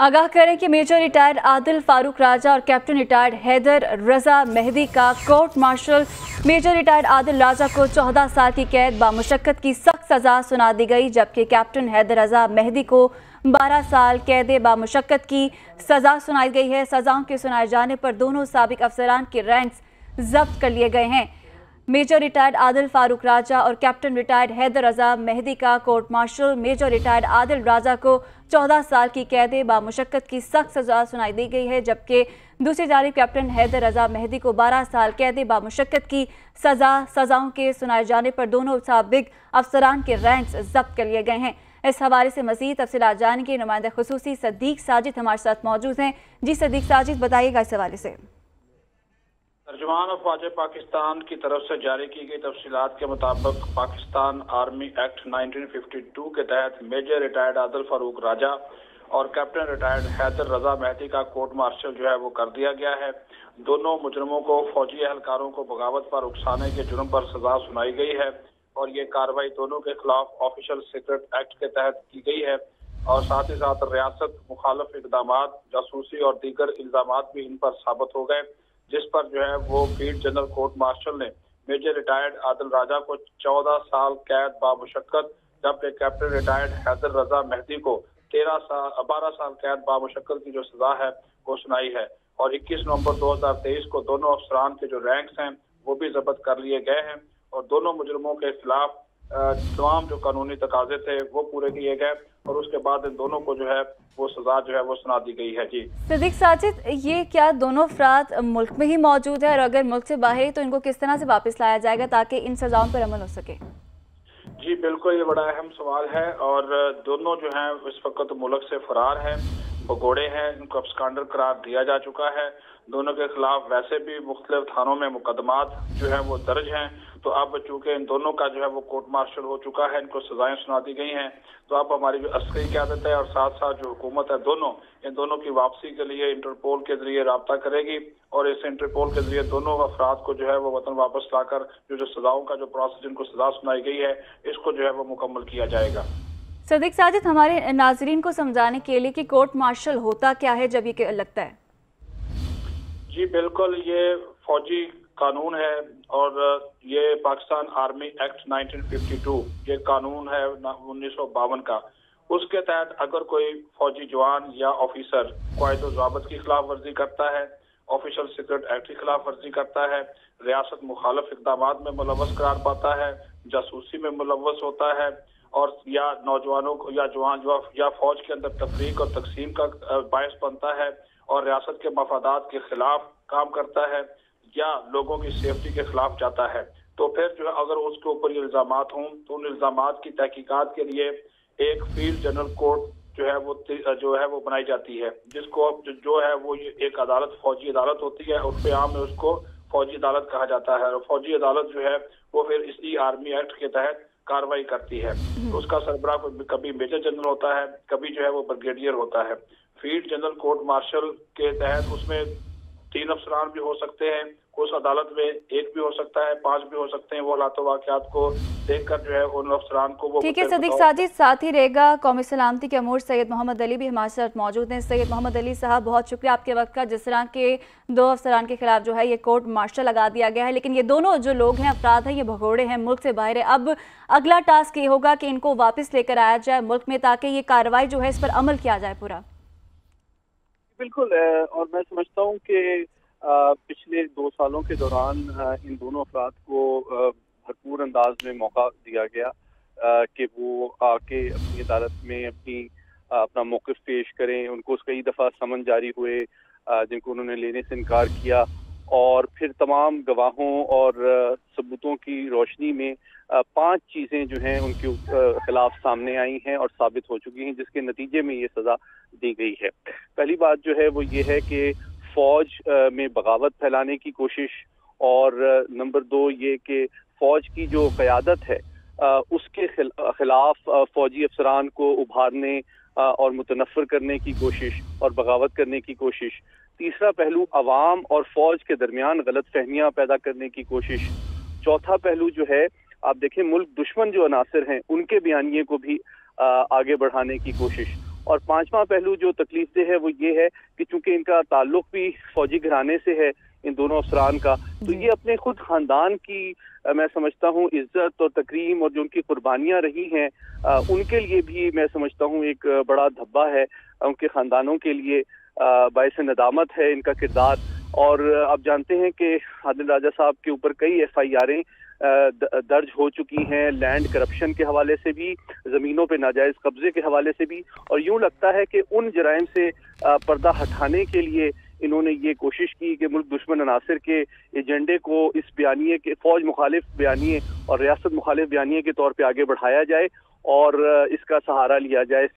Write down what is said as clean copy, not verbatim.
आगाह करें कि मेजर रिटायर्ड आदिल फारूक राजा और कैप्टन रिटायर्ड हैदर रजा मेहदी का court martial major retired Adil Raja को 14 साल की कैद बामुशक्कत की सख्त सजा सुना दी गई, जबकि कैप्टन हैदर रजा मेहदी को 12 साल कैद बामुशक्कत की सजा सुनाई गई है। सजाओं के सुनाए जाने पर दोनों साबिक अफसरान के रैंक्स जब्त कर लिए गए हैं। मेजर रिटायर्ड आदिल फारूक राजा और कैप्टन रिटायर्ड हैदर रजा मेहदी का court martial major retired Adil Raja को 14 साल की कैद बामुशक्कत की सख्त सजा सुनाई दी गई है, जबकि दूसरी जानिब कैप्टन हैदर रजा मेहदी को 12 साल कैद बामुशक्कत की सजाओं के सुनाए जाने पर दोनों साबिक अफसरान के रैंक्स जब्त कर लिए गए हैं। इस हवाले से मजीद तफसीलात जानने के नुमाइंदा खुसूसी सदीक साजिद हमारे साथ मौजूद हैं। जी सदीक साजिद, बताइएगा इस हवाले से। तर्जुमान अफवाज पाकिस्तान की तरफ से जारी की गई तफसीलात के मुताबिक पाकिस्तान आर्मी एक्ट 1952 के तहत मेजर रिटायर्ड आदिल फारूक राजा और कैप्टन रिटायर्ड हैदर रजा मेहदी का कोर्ट मार्शल जो है वो कर दिया गया है। दोनों मुजरमों को फौजी एहलकारों को बगावत पर उकसाने के जुर्म पर सजा सुनाई गई है और ये कार्रवाई दोनों के खिलाफ ऑफिशियल सीक्रेट एक्ट के तहत की गई है और साथ ही साथ रियासत मुखालफ इकदाम, जासूसी और दीगर इल्जाम भी इन पर साबित हो गए, जिस पर जो है वो फील्ड जनरल कोर्ट मार्शल ने मेजर रिटायर्ड आदिल राजा को 14 साल कैद बामुशक्कत, जबकि कैप्टन रिटायर्ड हैदर रजा मेहदी को 12 साल कैद बामुशक्कत की जो सजा है वो सुनाई है। और 21 नवंबर 2023 को दोनों अफसरान के जो रैंक्स हैं वो भी जब्त कर लिए गए हैं और दोनों मुजरमों के खिलाफ तमाम जो कानूनी तकाजे थे वो पूरे किए गए और उसके बाद इन दोनों को जो है वो सजा जो है वो सुना दी गई है। जी सदीक साजिद, ये क्या दोनों अफराद मुल्क में ही मौजूद है और अगर मुल्क से बाहर तो इनको किस तरह से वापस लाया जाएगा ताकि इन सजाओं पर अमल हो सके? जी बिल्कुल, ये बड़ा अहम सवाल है और दोनों जो हैं इस वक्त मुल्क से फरार हैं, भगोड़े हैं, इनको अब्सकॉन्डर करार दिया जा चुका है। दोनों के खिलाफ वैसे भी मुख्तलिफ थानों में मुकदमात जो है वो दर्ज हैं, तो अब चूंकि इन दोनों का जो है वो कोर्ट मार्शल हो चुका है, इनको सजाएं सुना दी गई हैं, तो अब हमारी जो अस्करी क़यादत है और साथ साथ जो हुकूमत है इन दोनों की वापसी के लिए इंटरपोल के जरिए राब्ता करेगी और इस इंटरपोल के जरिए दोनों अफराद को जो है वो वतन वापस लाकर जो सजाओं का जो प्रोसेस जिनको सजा सुनाई गई है इसको जो है वो मुकम्मल किया जाएगा। सदीक साजिद, हमारे नाजरीन को समझाने के लिए कि कोर्ट मार्शल होता क्या है जब ये लगता है? जी बिल्कुल, ये फौजी कानून है और ये पाकिस्तान आर्मी एक्ट 1952 ये कानून है 1952 का। उसके तहत अगर कोई फौजी जवान या ऑफिसर क़ायद ज़ाबित की खिलाफ वर्जी करता है, ऑफिशियल सीक्रेट एक्ट की खिलाफ वर्जी करता है, रियासत मुखालफ इक़दाम में मुलव्वस करार पाता है, जासूसी में मुलव्वस होता है और या नौजवानों को या जवान या फौज के अंदर तफरीक और तकसीम का बायस बनता है और रियासत के मफादात के खिलाफ काम करता है या लोगों की सेफ्टी के खिलाफ जाता है, तो फिर जो है अगर उसके ऊपर ये इल्जामात हों तो उन इल्जामात की तहकीकात के लिए एक फील्ड जनरल कोर्ट जो है वो बनाई जाती है, जिसको जो है वो एक अदालत फौजी अदालत होती है, उस पे आम में उसको फौजी अदालत कहा जाता है और फौजी अदालत जो है वो फिर इसी आर्मी एक्ट के तहत कार्रवाई करती है। तो उसका सरबराह कभी मेजर जनरल होता है, कभी जो है वो ब्रिगेडियर होता है। फील्ड जनरल कोर्ट मार्शल के तहत उसमें 3 अफसरान भी हो सकते हैं, उस अदालत में 1 भी हो सकता है, 5 भी हो सकते हैं। वो हालात वाक़यात को देखकर जो है उन अफसरान को वो। ठीक है सदीक साजिद, साथ ही रहेगा कौमी सलामती के अमूर सैयद मोहम्मद अली भी हमारे साथ मौजूद हैं। सैयद मोहम्मद अली साहब, बहुत शुक्रिया आपके वक्त का। जिस तरह के 2 अफसरान के खिलाफ जो है ये कोर्ट मार्शल लगा दिया गया है, लेकिन ये दोनों जो लोग हैं अफराद हैं ये भगोड़े हैं, मुल्क से बाहर है। अब अगला टास्क ये होगा कि इनको वापस लेकर आया जाए मुल्क में ताकि ये कार्रवाई जो है इस पर अमल किया जाए पूरा। बिल्कुल, और मैं समझता हूँ कि पिछले 2 सालों के दौरान इन दोनों अफराद को भरपूर अंदाज में मौका दिया गया कि वो आके अपनी अदालत में अपना मौक़िफ़ पेश करें। उनको कई दफ़ा समन जारी हुए जिनको उन्होंने लेने से इनकार किया और फिर तमाम गवाहों और सबूतों की रोशनी में 5 चीज़ें जो हैं उनके खिलाफ सामने आई हैं और साबित हो चुकी हैं, जिसके नतीजे में ये सज़ा दी गई है। पहली बात जो है वो ये है कि फौज में बगावत फैलाने की कोशिश और नंबर 2 ये कि फौज की जो क़यादत है उसके खिलाफ फौजी अफसरान को उभारने और मुतनफ़्फ़िर करने की कोशिश और बगावत करने की कोशिश। तीसरा पहलू अवाम और फौज के दरमियान गलत फहमियाँ पैदा करने की कोशिश। चौथा पहलू जो है, आप देखें मुल्क दुश्मन जो अनासर हैं उनके बयानिए को भी आगे बढ़ाने की कोशिश। और पांचवा पहलू जो तकलीफदेह है वो ये है कि चूंकि इनका ताल्लुक भी फौजी घराने से है इन दोनों अफसरान का, तो ये अपने खुद खानदान की मैं समझता हूँ इज्जत और तकरीम और जो उनकी कुर्बानियां रही हैं उनके लिए भी मैं समझता हूँ एक बड़ा धब्बा है, उनके खानदानों के लिए बाइस नदामत है इनका किरदार। और आप जानते हैं कि आदिल राजा साहब के ऊपर कई FIR'ें दर्ज हो चुकी हैं, लैंड करप्शन के हवाले से भी, जमीनों पे नाजायज कब्जे के हवाले से भी, और यूं लगता है कि उन जराइम से पर्दा हटाने के लिए इन्होंने ये कोशिश की कि मुल्क दुश्मन अनासिर के एजेंडे को इस बयानिए के फौज मुखालिफ बयानिए और रियासत मुखालिफ बयानिए के तौर पे आगे बढ़ाया जाए और इसका सहारा लिया जाए